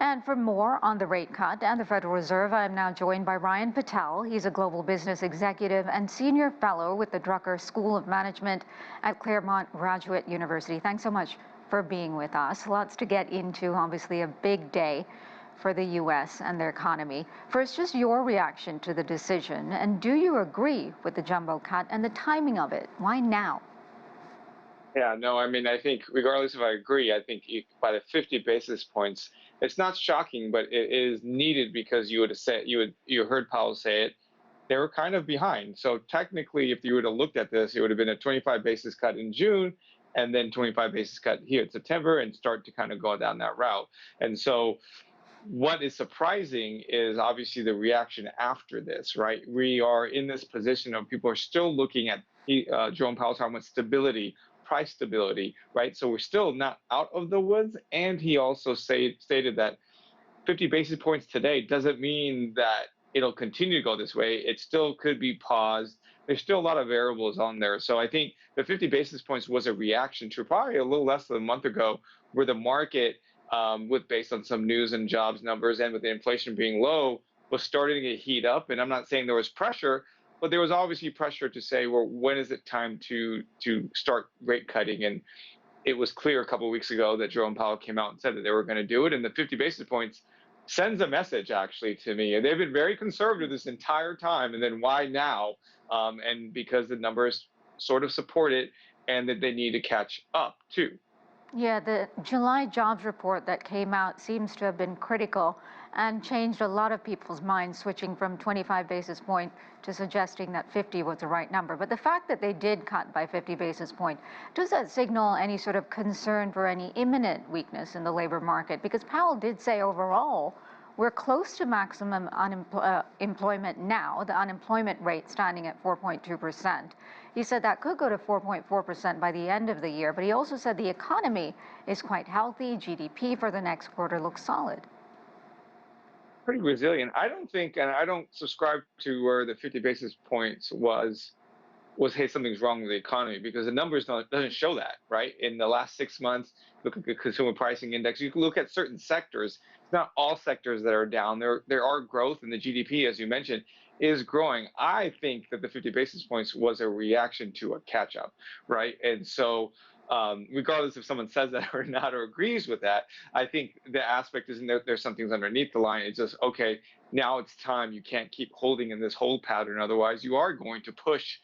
And for more on the rate cut and the Federal Reserve, I'm now joined by Ryan Patel. He's a global business executive and senior fellow with the Drucker School of Management at Claremont Graduate University. Thanks so much for being with us. Lots to get into, obviously a big day for the U.S. and their economy. First, just your reaction to the decision, and do you agree with the jumbo cut and the timing of it? Why now? Yeah, no, I mean, I think regardless if I agree, I think by the 50 basis points, it's not shocking, but it is needed because you heard Powell say it. They were kind of behind. So technically, if you would have looked at this, it would have been a 25 basis cut in June, and then 25 basis cut here in September, and start to kind of go down that route. And so what is surprising is obviously the reaction after this, right? We are in this position of people are still looking at Jerome Powell talking about stability, price stability, right? So we're still not out of the woods. And he also stated that 50 basis points today doesn't mean that it'll continue to go this way. It still could be paused. There's still a lot of variables on there. So I think the 50 basis points was a reaction to probably a little less than a month ago, where the market, based on some news and jobs numbers and with the inflation being low, was starting to heat up. And I'm not saying there was pressure, but there was obviously pressure to say, well, when is it time to start rate cutting? And it was clear a couple of weeks ago that Jerome Powell came out and said that they were going to do it. And the 50 basis points sends a message, actually, to me. And they've been very conservative this entire time. And then why now? And because the numbers sort of support it, and that they need to catch up too. Yeah, the July jobs report that came out seems to have been critical and changed a lot of people's minds, switching from 25 basis point to suggesting that 50 was the right number. But the fact that they did cut by 50 basis point, does that signal any sort of concern for any imminent weakness in the labor market? Because Powell did say overall, we're close to maximum employment now, the unemployment rate standing at 4.2%. He said that could go to 4.4% by the end of the year, but he also said the economy is quite healthy. GDP for the next quarter looks solid. Pretty resilient. I don't think, and I don't subscribe to where the 50 basis points was, hey, something's wrong with the economy, because the numbers doesn't show that, right? In the last 6 months, look at the consumer pricing index. You can look at certain sectors. It's not all sectors that are down. There are growth, and the GDP, as you mentioned, is growing. I think that the 50 basis points was a reaction to a catch-up, right? And so regardless if someone says that or not or agrees with that, I think the aspect isn't there's something's underneath the line. It's just, okay, now it's time. You can't keep holding in this hold pattern. Otherwise, you are going to push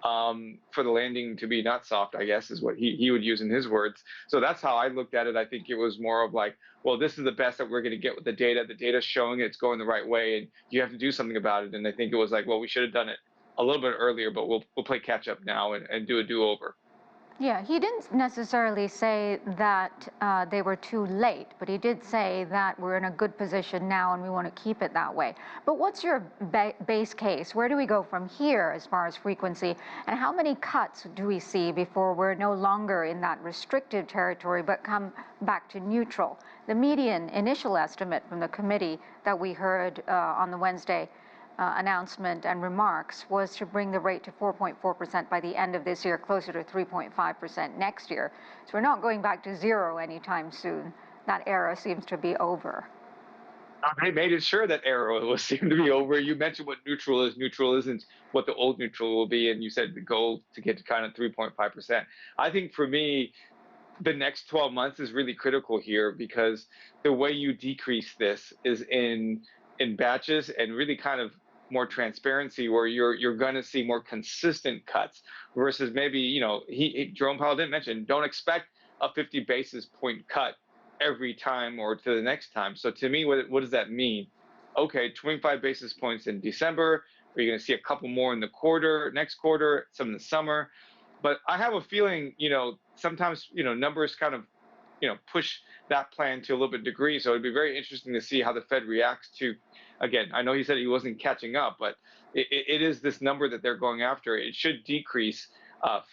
for the landing to be not soft, I guess, is what he would use in his words. So that's how I looked at it. I think it was more of like, well, this is the best that we're going to get with the data. The data's showing it's going the right way, and you have to do something about it. And I think it was like, well, we should have done it a little bit earlier, but we'll play catch up now and do a do-over. Yeah, he didn't necessarily say that they were too late, but he did say that we're in a good position now and we want to keep it that way. But what's your base case? Where do we go from here as far as frequency? And how many cuts do we see before we're no longer in that restrictive territory but come back to neutral? The median initial estimate from the committee that we heard on the Wednesday announcement and remarks was to bring the rate to 4.4% by the end of this year, closer to 3.5% next year. So we're not going back to zero anytime soon. That era seems to be over. They made it sure that era will seem to be over. You mentioned what neutral is. Neutral isn't what the old neutral will be, and you said the goal to get to kind of 3.5%. I think for me, the next 12 months is really critical here, because the way you decrease this is in batches and really kind of more transparency, where you're going to see more consistent cuts versus maybe, Jerome Powell didn't mention, don't expect a 50 basis point cut every time or to the next time. So to me, what does that mean? Okay, 25 basis points in December. Are you going to see a couple more in the next quarter, some in the summer? But I have a feeling, sometimes, numbers kind of, push that plan to a little bit degree. So it'd be very interesting to see how the Fed reacts to, again, I know he said he wasn't catching up, but it is this number that they're going after. It should decrease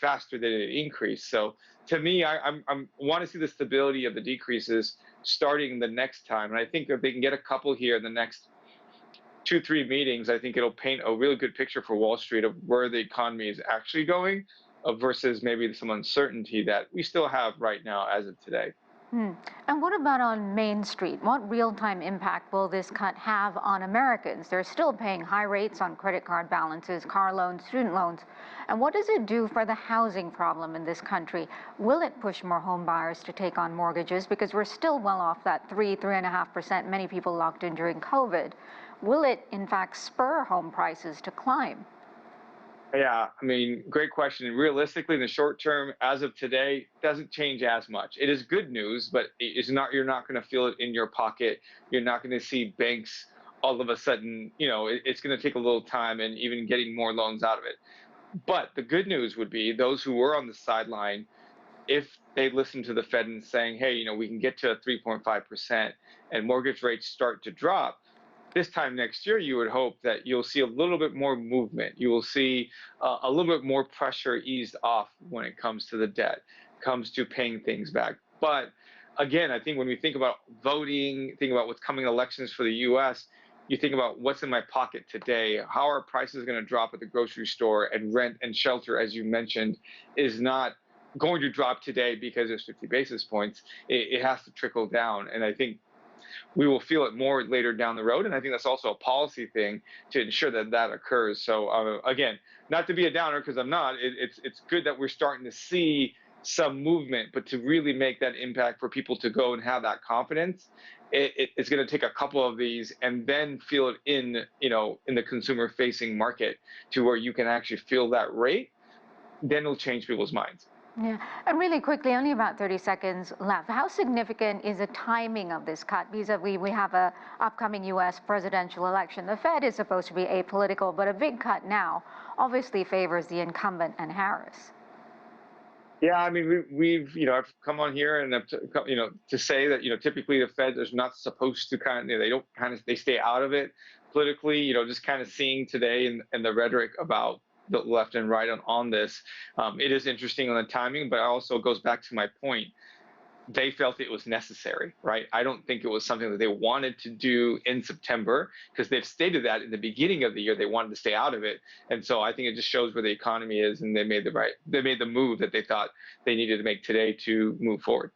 faster than it increase. So to me, I want to see the stability of the decreases starting the next time. And I think if they can get a couple here in the next 2-3 meetings, I think it'll paint a really good picture for Wall Street of where the economy is actually going versus maybe some uncertainty that we still have right now as of today. Hmm. And what about on Main Street? What real-time impact will this cut have on Americans? They're still paying high rates on credit card balances, car loans, student loans. And what does it do for the housing problem in this country? Will it push more home buyers to take on mortgages? Because we're still well off that 3.5% many people locked in during COVID. Will it, in fact, spur home prices to climb? Yeah, I mean, great question. Realistically, in the short term, as of today, doesn't change as much. It is good news, but it's not. You're not going to feel it in your pocket. You're not going to see banks all of a sudden. It's going to take a little time and even getting more loans out of it. But the good news would be those who were on the sideline, if they listen to the Fed and saying, hey, we can get to 3.5% and mortgage rates start to drop, this time next year, you would hope that you'll see a little bit more movement. You will see a little bit more pressure eased off when it comes to the debt, comes to paying things back. But again, I think when we think about voting, think about what's coming elections for the U.S., you think about what's in my pocket today. How are prices going to drop at the grocery store, and rent and shelter, as you mentioned, is not going to drop today because there's 50 basis points. It has to trickle down. And I think we will feel it more later down the road. And I think that's also a policy thing to ensure that that occurs. So again, not to be a downer, because I'm not. It's good that we're starting to see some movement, but to really make that impact for people to go and have that confidence, it's going to take a couple of these and then feel it in the consumer facing market to where you can actually feel that rate. Then it'll change people's minds. Yeah, and really quickly, only about 30 seconds left. How significant is the timing of this cut vis-a-vis we have a upcoming U.S. presidential election? The Fed is supposed to be apolitical, but a big cut now obviously favors the incumbent and Harris. Yeah, I mean, we've I've come on here and to say that typically the Fed is not supposed to they don't they stay out of it politically. Just kind of seeing today and the rhetoric about the left and right on this, it is interesting on the timing, but it also goes back to my point. They felt it was necessary, right? I don't think it was something that they wanted to do in September, because they've stated that in the beginning of the year they wanted to stay out of it. And so I think it just shows where the economy is, and they made the move that they thought they needed to make today to move forward.